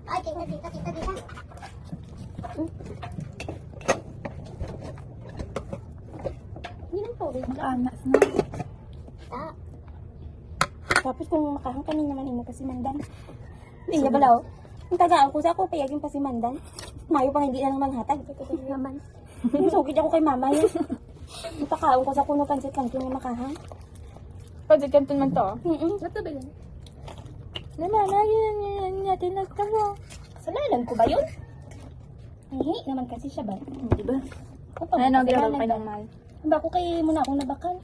Ay, tita, tita, tita, tita. Hindi lang po. Anas na. Ah. Tapos kung makahang kami naman imo pasimandan. Hindi nga balaw. Ang tagaan ko sa ako payagin pasimandan. Mayo pang hindi na nang manhatag. Naman. Sugid ako kay mama yun. Napakaon ko sa kuno pansit kanto nga makahang. Pansit kanton man to. Ba't ba yun? Yun natin nagkaro. Kasalanan ko ba yun? Ay, naman kasi siya ba? Di ba? Ano, ginagawa ko ng mahal. Ba ko kay muna akong nabakal.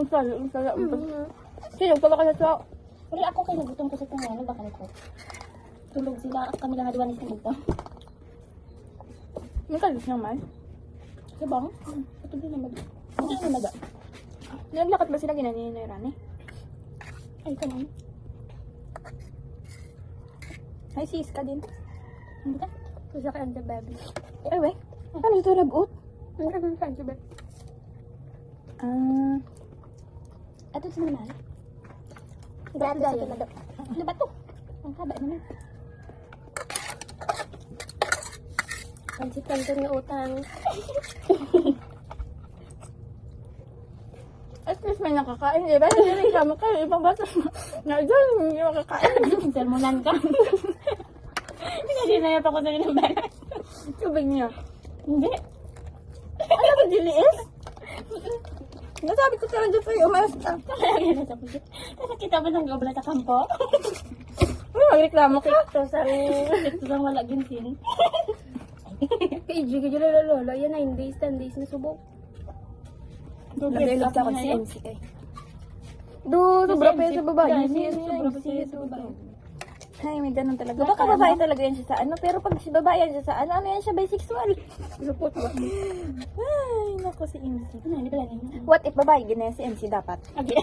Sala. Sino pala ka sa Wala ako kay nagutom ko sa tungan, bakal ko. Tulog sila, kami lang aduan sa dito. May kalis ng mahal. Sabang? Ito din naman. Hindi na naga. Naglakad ba sila ginanina na Rani? Ay, kanan. Ay, sis ka din. Hindi ka? Kasi ka ang baby. Ay, we. Ano ito nabot? Ang kagong saan siya ba? Ato sa naman. Grabe sa pinado. Ano ba to? Ang haba naman. Pansit kanto ng utang. At least may nakakain. Diba? Hindi rin kamo kayo. Ibang bata na dyan, hindi makakain. Sermonan ka. Hindi na yata ko sa ginambalan. Tubig niya. Hindi. Ano ba, diliis? Nasabi ko talaga sa'yo, umayos ka. Nakita mo ng gobla sa kampo? Ano, magreklamo ka? Ito sa ito lang wala ginsin. Kay Jiggy lolo, yan 9 days, 10 days na subok. Nag-relate ako si MC kay. Sobra pa yan sa babae. Sobra pa sa babae. Ay, may ganun talaga. Baka babae talaga yan siya sa ano, pero pag si babae yan siya sa ano yan siya bisexual. Lupot ba? Ay, naku si MC. Ano, hindi pala rin. What if babae, ganyan si MC dapat? Agi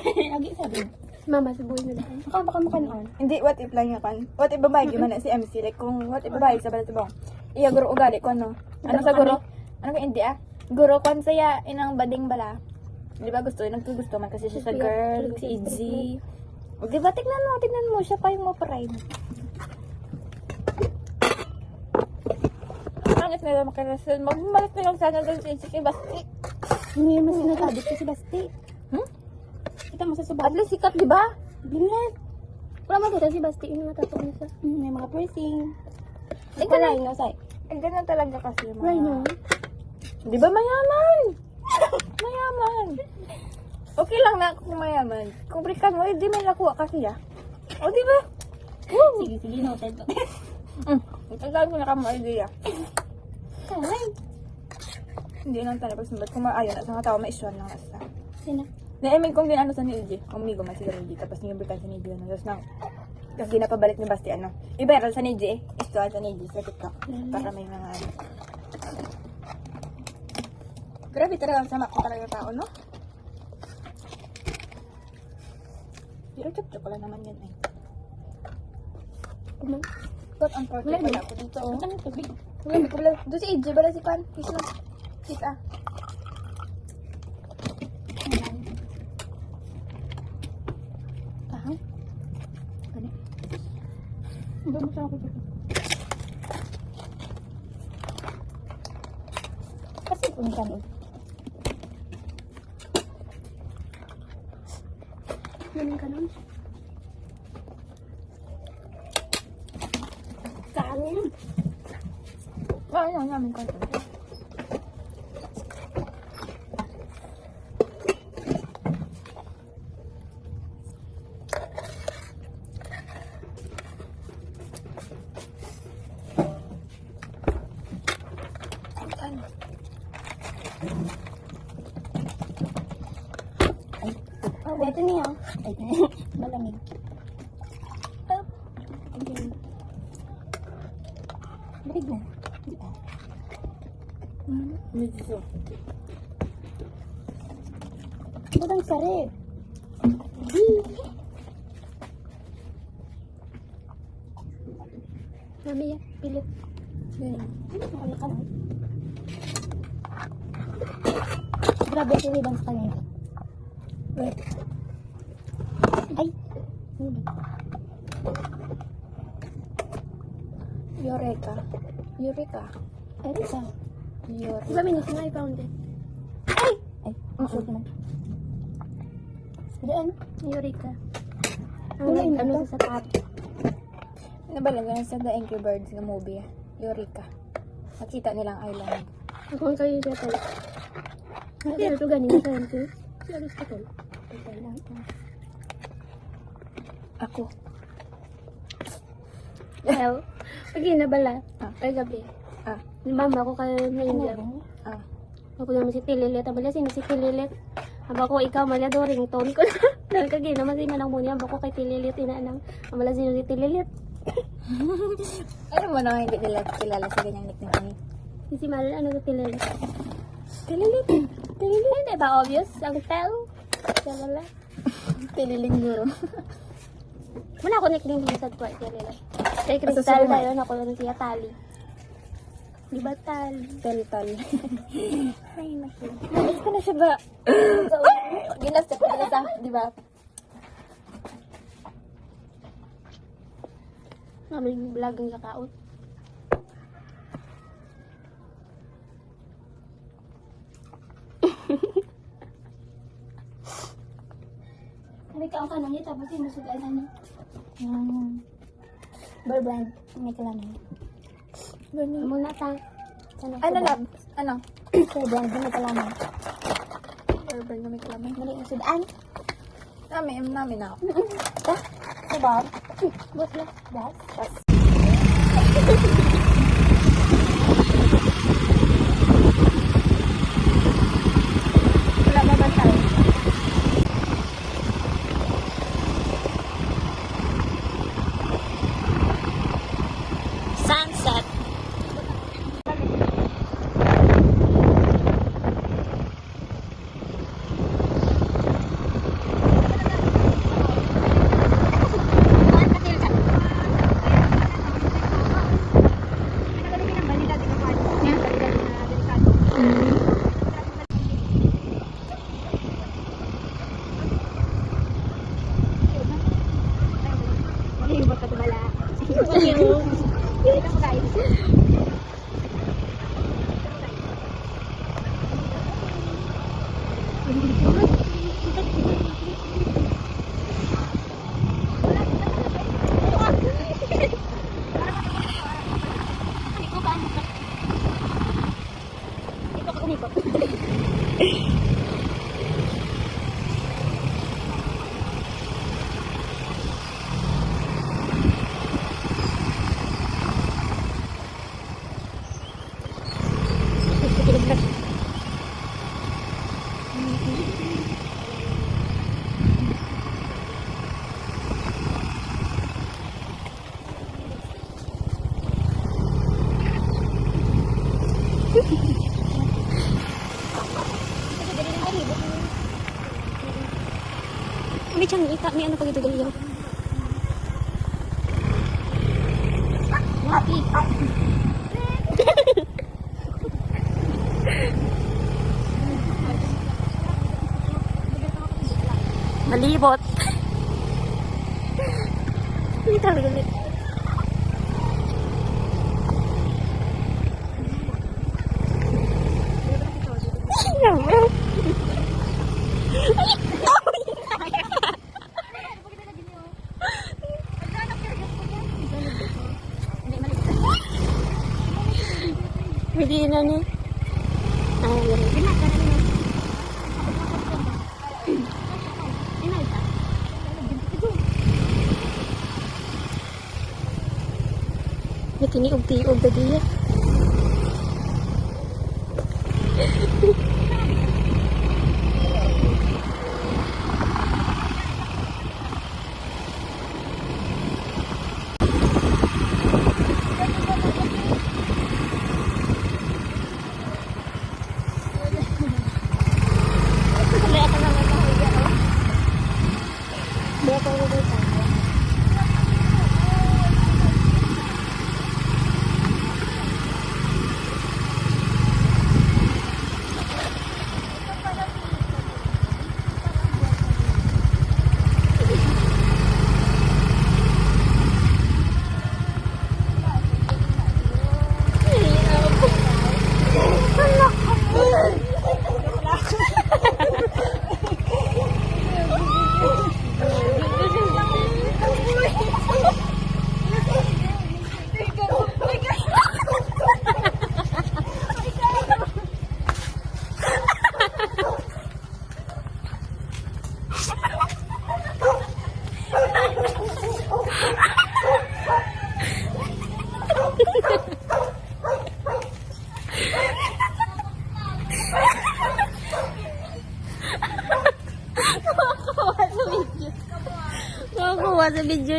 sabi. Mama, subuhin na lang. Baka mukha hindi, what if lang yan kan. What if babae, gimana si MC? Like, kung what if babae sa balat bang. Iya, guro ugali ko, ano? Ano sa guro? Ano ka, hindi ah? Guro kon saya, inang bading bala. Di ba gusto? Naggusto man kasi siya sa girl, si Izzy. O, di ba, tignan mo, siya pa yung ma-pride. Pangit na lang makarasan. Magmalit na lang sana doon si Izzy kay Basti. Hindi naman sinasabit ko si Basti. Kita mo sa subok. At least sikat, di ba? Bilat. Wala makita si Basti, yung natapok niya sa. May mga piercing. Eh, ganun. Ganun talaga kasi yung mga... Right, no? Di ba mayaman? Mayaman. Okay lang na kung mayaman. Kung brikan mo, di may nakuha kasi ah. O, di ba? Sige, noted ko. Ang ko na kamo idea. Kalay. Hindi lang tayo pagsimbat. Kung maayon at sa tao, maiswan lang asa. Sina? Na-email kong din ano sa ni EJ. Umigo man siguro EJ. Tapos yung brikan sa ni EJ. Tapos nang... Tapos ginapabalik ni Basti ano. I-viral sa ni EJ. Istuan sa ni EJ sa TikTok. Para may mga... Grabe talaga ang sama ko talaga yung tao, no? Pero chup-chup pala naman yan eh. Ano? But ang party Wala pala din. ako dito, oh. Ano tubig? Wala, ko pala. Doon si AJ, bala si Pan. Kiss lang. Kiss ah. Kahang? Gani. Hindi mo siya ako dito. Kasi unikan o. Ganun ka nun. Kanin. Ay, ang namin ko. Oh, ito niya. Ay, malamig. Malig na. Di ba? Medyo. Budang sarip. Mami, pilit. Ganyan. Wala ka na. Grabe si Ribang sa kanya. Wait. Ay. Hindi. Eureka. Eureka. Ay, isa. Eureka. Diba minus na I found it? Ay, ang shoot naman. Doon. Eureka. Wala Ang na ano to. sa top. Nabalagyan sa The Angry Birds na movie. Eureka. Nakita nilang island. Ako ang kayo siya tol. Pero ito ganing sa ito. Siya gusto tol. Ito lang. Ako. Well, pagi na bala. Ah. Ay gabi. Ah. Ni mama ko kayo na Ano India. ba? Ah. Ako naman si Tililit. Abala sino si Tililit? Aba ko ikaw mala do ringtone ko. Dahil kagi naman si manang muna. Aba ko kay Tililit inaanang. Abala sino si Tililit? Ano mo na hindi nila kilala sa ganyang nickname? Si Maral ano sa Tililit? Tililit. Tililit. Hindi ba obvious? Ang tel? Wala. Tililing guro. Wala ako nickname din sa tuwa Tililit. Kay Basta Crystal sumay. tayo. Ako lang siya Tali. Di ba Tali? Telital. Ay, naku. Nais ko na siya ba? Ginastep ko na sa, di ba? Namin vlog ang kakaot. Nagkaon ka na niya tapos sinusugan na niya. Burbrand. May kalaman. Amo na ta. Sana Ano lab? Ano? Burbrand. May kalaman. Urban kami kalamay. Mali yung sudan. Namin ako. Subab. Bot lang. Das. Wala ba ba tayo? Sunset. May tiyang ita. May ano pag ito galiyaw. Mati. Malibot. Hindi talaga ulit. Hindi na ni. Ah, yan. Tiniog-tiog na diya.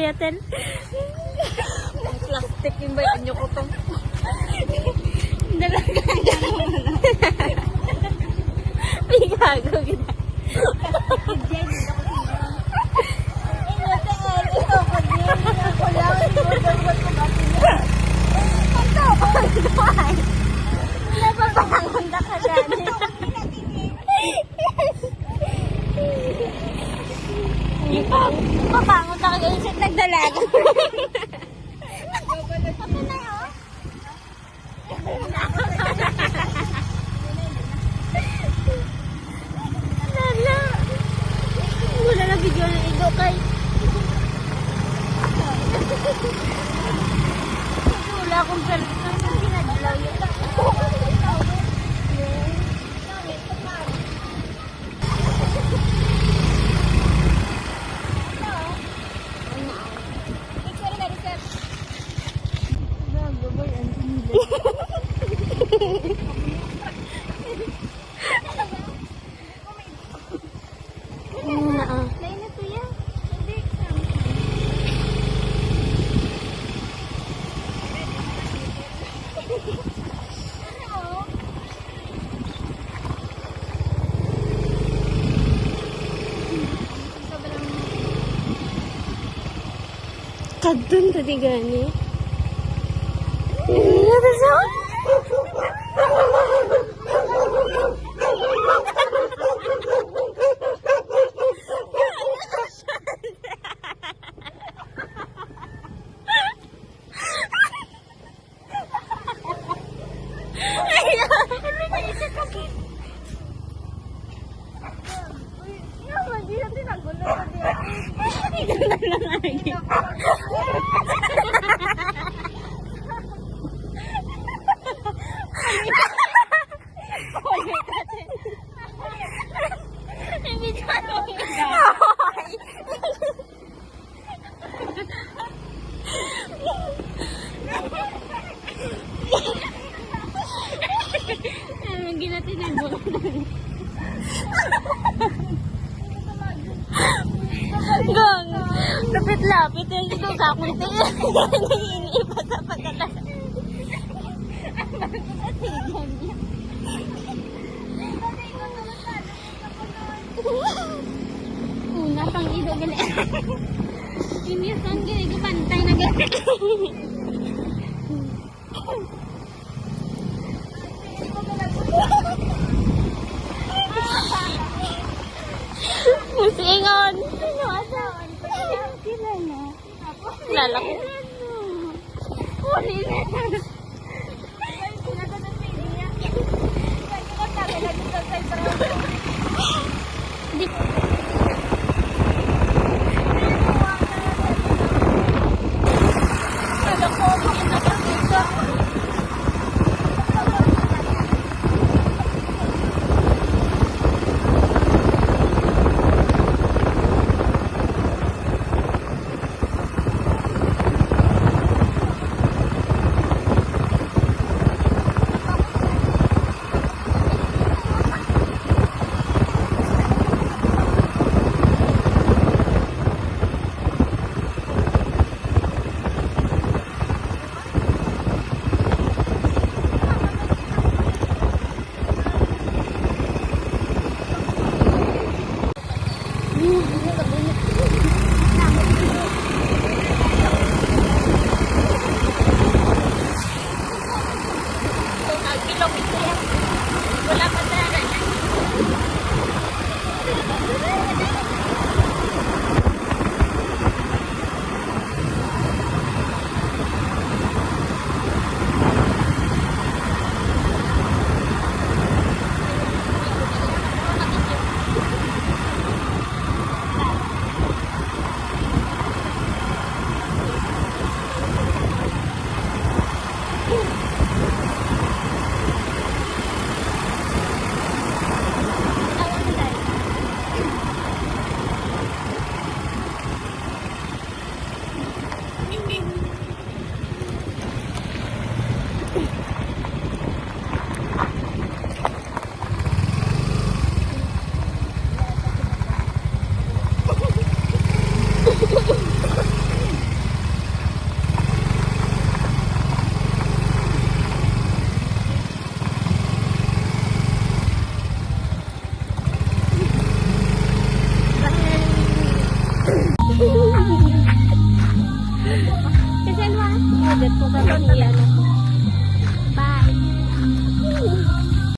Yatel. Plastic yung bayan nyo ko to. Dalaga na Pigago kita. Papangon na kayo sa nagdalaga. Lala. Wala na video ng ido kay. Wala akong person. Pinadlaw yun. Kadun tadi gani. Ano sa? Gang, lapit-lapit yung dito sa akong tingin. Iniipa sa pagkatas. Una pang ido gali. Ini sang gali kapantay na gali. Musingon. Lalaki. Ni ano.